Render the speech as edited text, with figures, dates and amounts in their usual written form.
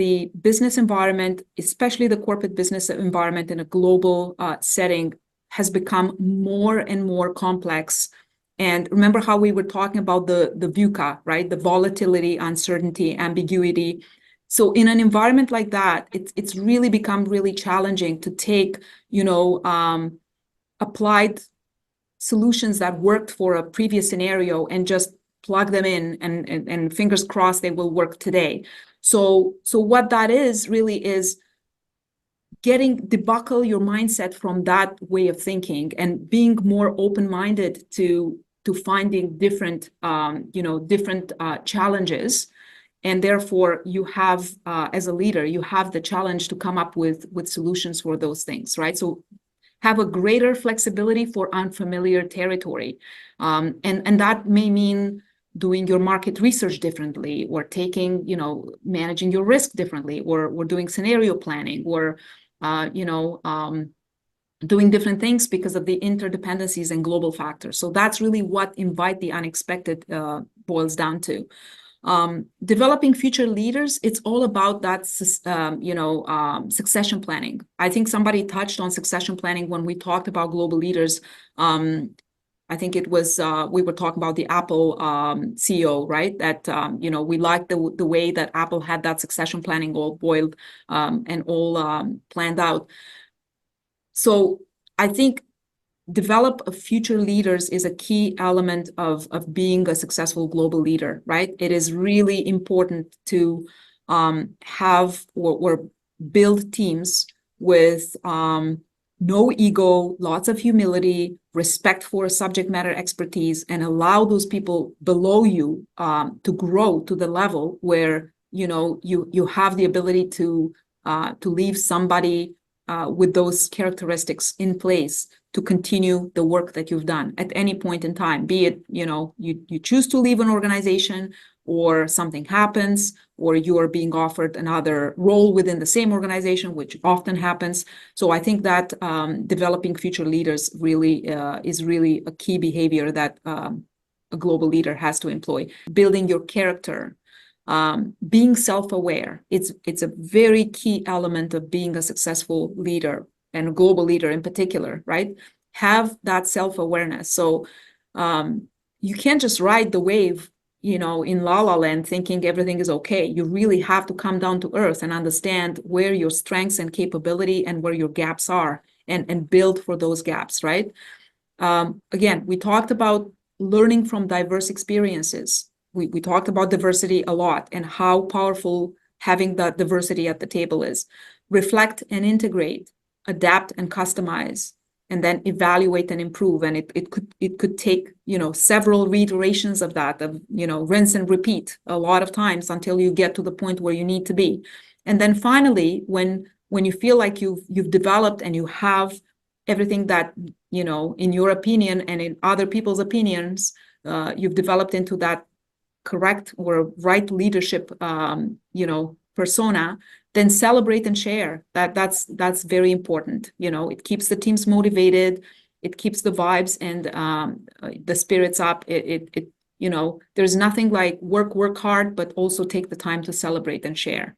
the business environment, especially the corporate business environment in a global setting, has become more and more complex. And remember how we were talking about the VUCA, right? The volatility, uncertainty, ambiguity. So in an environment like that, it's really become really challenging to take, applied solutions that worked for a previous scenario and just plug them in and fingers crossed they will work today. So what that is really is debuckle your mindset from that way of thinking and being more open-minded to finding different challenges. And therefore, you have, as a leader, you have the challenge to come up with solutions for those things, right? So have a greater flexibility for unfamiliar territory. And that may mean doing your market research differently, or taking, managing your risk differently, or doing scenario planning, or, doing different things because of the interdependencies and global factors. So that's really what invite the unexpected boils down to. Developing future leaders, it's all about that, succession planning. I think somebody touched on succession planning when we talked about global leaders. I think it was, we were talking about the Apple CEO, right? That, we liked the way that Apple had that succession planning all boiled and all planned out. So I think develop of future leaders is a key element of being a successful global leader, right? It is really important to have or build teams with no ego, lots of humility, respect for subject matter expertise, and allow those people below you to grow to the level where you have the ability to leave somebody with those characteristics in place to continue the work that you've done at any point in time, be it, you choose to leave an organization, or something happens, or you are being offered another role within the same organization, which often happens. So I think that developing future leaders really is really a key behavior that a global leader has to employ. Building your character, being self-aware, it's a very key element of being a successful leader, and a global leader in particular, right? Have that self-awareness. So you can't just ride the wave, in la la land thinking everything is okay. You really have to come down to earth and understand where your strengths and capability and where your gaps are, and build for those gaps, right? Again, we talked about learning from diverse experiences. We talked about diversity a lot and how powerful having that diversity at the table is. Reflect and integrate, adapt and customize, and then evaluate and improve. And it could take, several reiterations of that, of, rinse and repeat a lot of times until you get to the point where you need to be. And then finally, when you feel like you've developed and you have everything that, in your opinion and in other people's opinions, you've developed into that correct or right leadership, persona, then celebrate and share. That's very important. It keeps the teams motivated. It keeps the vibes and the spirits up. There's nothing like work hard, but also take the time to celebrate and share.